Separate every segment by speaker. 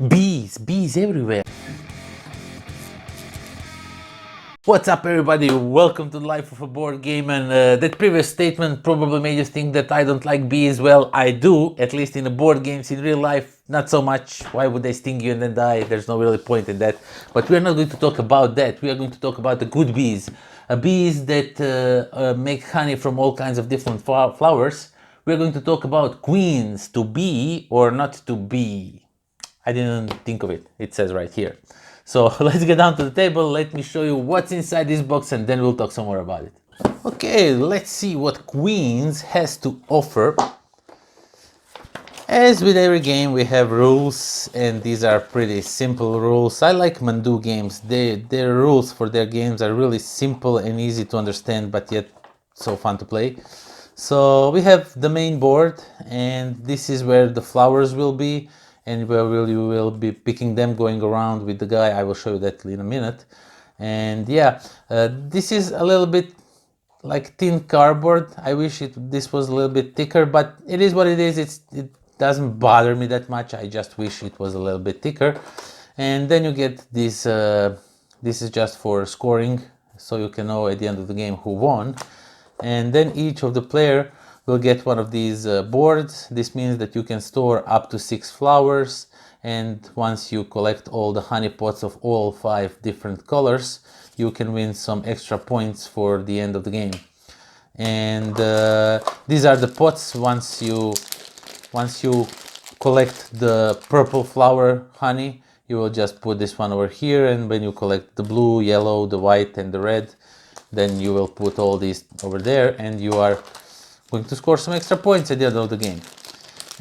Speaker 1: Bees everywhere. What's up, everybody? Welcome to the Life of a Board Game. And that previous statement probably made you think that I don't like bees. Well, I do, at least in the board games. In real life, not so much. Why would they sting you and then die? There's no really point in that. But we're not going to talk about that. We are going to talk about the good bees. Bees that make honey from all kinds of different flowers. We're going to talk about queens, to be or not to be. I didn't think of it. It says right here. So let's get down to the table. Let me show you what's inside this box and then we'll talk some more about it. Okay, let's see what Queens has to offer. As with every game, we have rules, and these are pretty simple rules. I like Mandoo games. Their rules for their games are really simple and easy to understand, but yet so fun to play. So we have the main board, and this is where the flowers will be, and where you will be picking them, going around with the guy. I will show you that in a minute. And yeah, this is a little bit like thin cardboard. I wish this was a little bit thicker, but it is what it is. It doesn't bother me that much. I just wish it was a little bit thicker. And then you get this. This is just for scoring, so you can know at the end of the game who won. And then each of the player will get one of these boards. This means that you can store up to 6 flowers, and once you collect all the honey pots of all 5 different colors, you can win some extra points for the end of the game. And these are the pots. Once you collect the purple flower honey, you will just put this one over here, and when you collect the blue, yellow, the white and the red, then you will put all these over there, and you are going to score some extra points at the end of the game.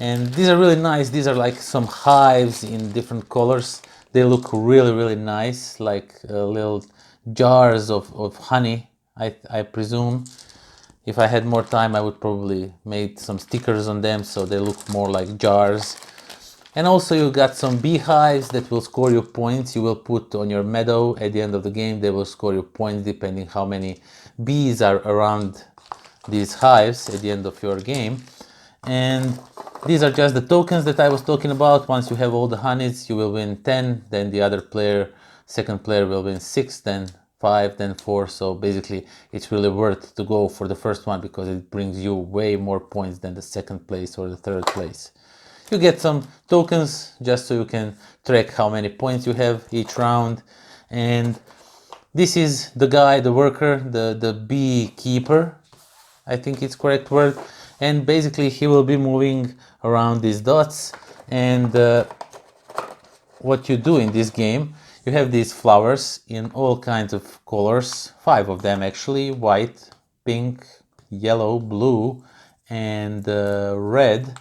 Speaker 1: And these are really nice. These are like some hives in different colors. They look really nice, like little jars of honey, I presume. If I had more time, I would probably make some stickers on them so they look more like jars. And also you got some beehives that will score you points. You will put on your meadow at the end of the game. They will score you points depending how many bees are around these hives at the end of your game. And these are just the tokens that I was talking about. Once you have all the honeys, you will win 10. Then the other player, second player, will win 6, then 5, then 4. So basically it's really worth to go for the first one because it brings you way more points than the second place or the third place. You get some tokens just so you can track how many points you have each round. And this is the guy, the worker, the beekeeper, I think it's correct word. And basically he will be moving around these dots. And what you do in this game, you have these flowers in all kinds of colors, 5 of them actually: white, pink, yellow, blue and red.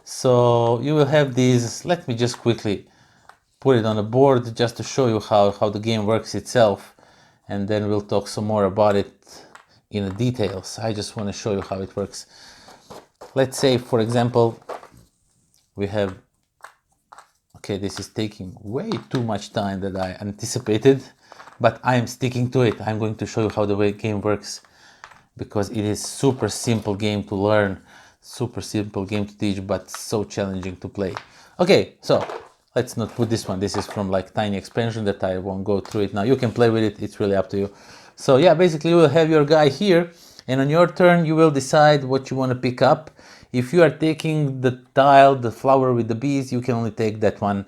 Speaker 1: So you will have these. Let me just quickly put it on the board just to show you how the game works itself, and then we'll talk some more about it in the details. I just want to show you how it works. Let's say, for example, we have, okay, this is taking way too much time that I anticipated, but I am sticking to it. I'm going to show you how the game works because it is super simple game to learn, super simple game to teach, but so challenging to play. Okay, so let's not put this one. This is from like tiny expansion that I won't go through it now. You can play with it. It's really up to you. So yeah, basically you will have your guy here, and on your turn you will decide what you want to pick up. If you are taking the tile, the flower with the bees, you can only take that one.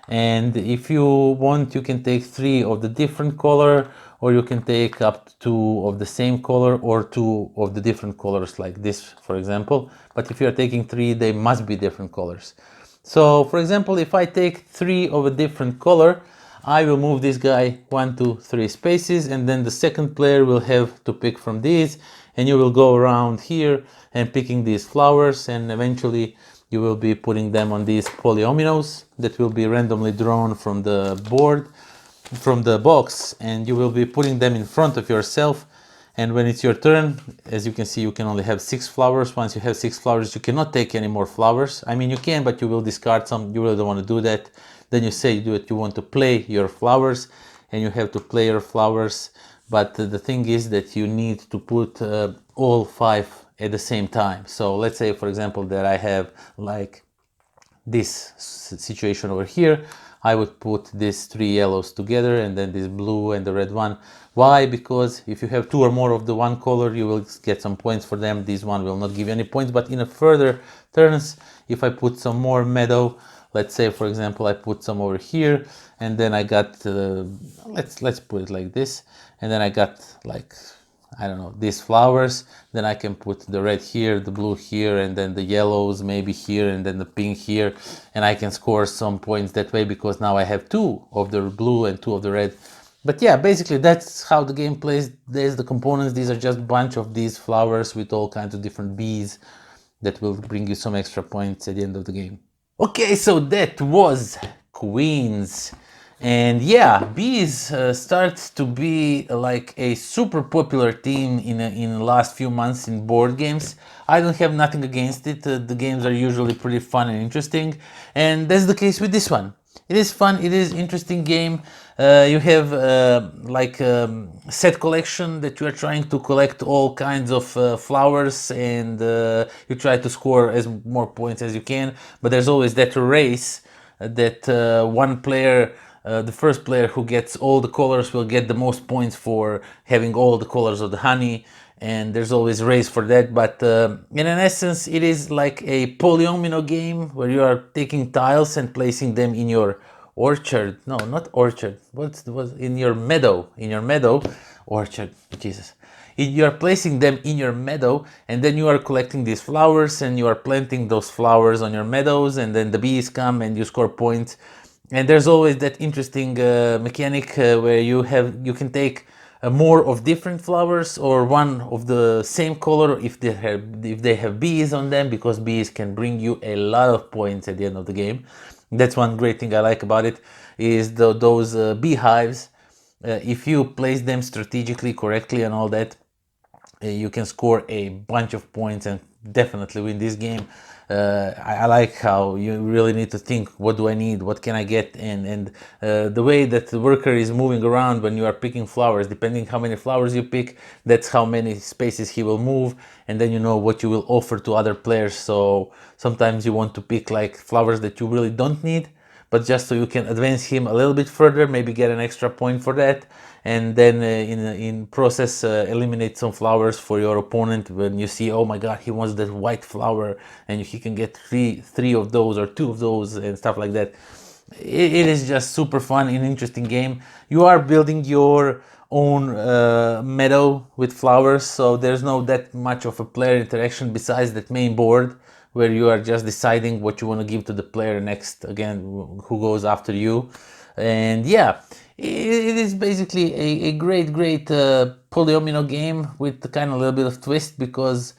Speaker 1: And if you want, you can take 3 of the different color, or you can take up to 2 of the same color, or 2 of the different colors, like this, for example. But if you are taking 3, they must be different colors. So, for example, if I take 3 of a different color, I will move this guy 1, 2, 3 spaces, and then the second player will have to pick from these, and you will go around here and picking these flowers, and eventually you will be putting them on these polyominoes that will be randomly drawn from the board, from the box, and you will be putting them in front of yourself. And when it's your turn, as you can see, you can only have 6 flowers. Once you have 6 flowers, you cannot take any more flowers. I mean, you can, but you will discard some. You really don't want to do that. Then you say that you want to play your flowers, and you have to play your flowers. But the thing is that you need to put all 5 at the same time. So let's say, for example, that I have like this situation over here, I would put these 3 yellows together and then this blue and the red one. Why? Because if you have 2 or more of the one color, you will get some points for them. This one will not give you any points, but in a further turns, if I put some more meadow, let's say for example I put some over here, and then I got let's put it like this, and then I got like, I don't know, these flowers, then I can put the red here, the blue here, and then the yellows maybe here, and then the pink here, and I can score some points that way because now I have 2 of the blue and 2 of the red. But yeah, basically that's how the game plays. There's the components. These are just a bunch of these flowers with all kinds of different bees that will bring you some extra points at the end of the game. Okay, so that was Queens. And yeah, bees start to be like a super popular theme in the last few months in board games. I don't have nothing against it. The games are usually pretty fun and interesting, and that's the case with this one. It is fun. It is interesting game. You have like set collection that you are trying to collect all kinds of flowers, and you try to score as more points as you can. But there's always that race that one player. The first player who gets all the colors will get the most points for having all the colors of the honey, and there's always a race for that. But in an essence, it is like a polyomino game where you are taking tiles and placing them in your orchard. No, not orchard. What's in your meadow? In your meadow, orchard. Jesus. You are placing them in your meadow, and then you are collecting these flowers, and you are planting those flowers on your meadows, and then the bees come and you score points. And there's always that interesting mechanic where you can take more of different flowers or one of the same color if they have bees on them, because bees can bring you a lot of points at the end of the game. That's one great thing I like about it, is those beehives. If you place them strategically correctly and all that, you can score a bunch of points and definitely win this game. I like how you really need to think, what do I need, what can I get, and the way that the worker is moving around when you are picking flowers, depending how many flowers you pick, that's how many spaces he will move, and then you know what you will offer to other players. So sometimes you want to pick like flowers that you really don't need, but just so you can advance him a little bit further, maybe get an extra point for that, and then in process eliminate some flowers for your opponent when you see, oh my god, he wants that white flower, and he can get three of those or 2 of those and stuff like that. It is just super fun and interesting game. You are building your own meadow with flowers, so there's no that much of a player interaction besides that main board, where you are just deciding what you want to give to the player next, again, who goes after you. And yeah, it is basically a great polyomino game with kind of a little bit of twist, because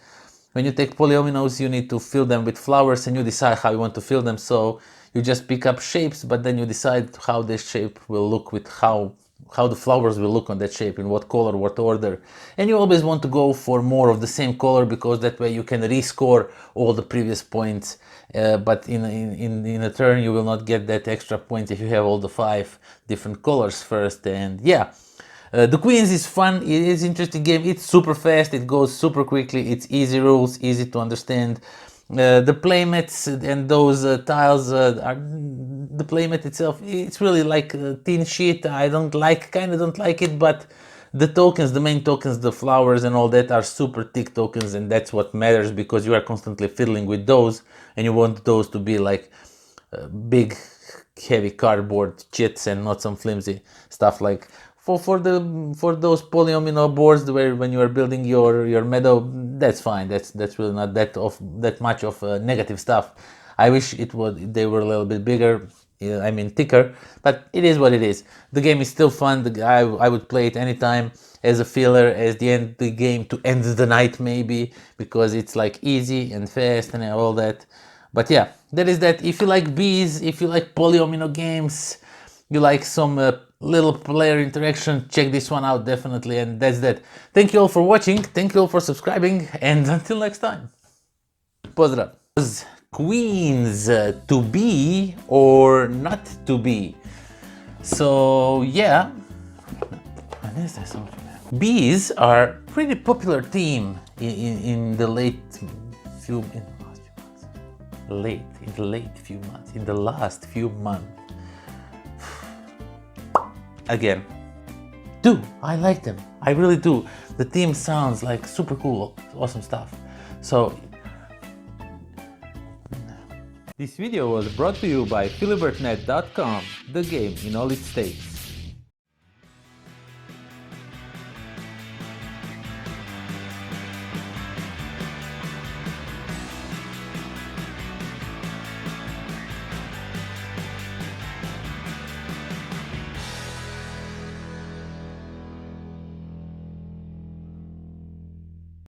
Speaker 1: when you take polyominoes, you need to fill them with flowers, and you decide how you want to fill them. So you just pick up shapes, but then you decide how this shape will look with how the flowers will look on that shape, in what color, what order. And you always want to go for more of the same color, because that way you can rescore all the previous points. But in a turn you will not get that extra point if you have all the 5 different colors first. And yeah, the Queens is fun. It is interesting game. It's super fast, it goes super quickly, it's easy rules, easy to understand. The playmats and those tiles are the playmat itself. It's really like thin sheet. I don't like it, but the tokens, the main tokens, the flowers and all that are super thick tokens, and that's what matters, because you are constantly fiddling with those, and you want those to be like big, heavy cardboard chits and not some flimsy stuff like. For those polyomino boards where when you are building your meadow, that's fine. That's really not that much of negative stuff. I wish they were a little bit bigger, I mean thicker, but it is what it is. The game is still fun. I would play it anytime as a filler, as the end the game to end the night maybe, because it's like easy and fast and all that. But yeah, that is that. If you like bees, if you like polyomino games, you like some little player interaction, check this one out definitely. And that's that. Thank you all for watching, thank you all for subscribing, and until next time. Pozdrav. Queens, to be or not to be. So yeah, bees are pretty popular theme in the late in the late few months, in the last few months. Again, I like them. I really do. The theme sounds like super cool, awesome stuff. So, this video was brought to you by philibertnet.com, the game in all its states.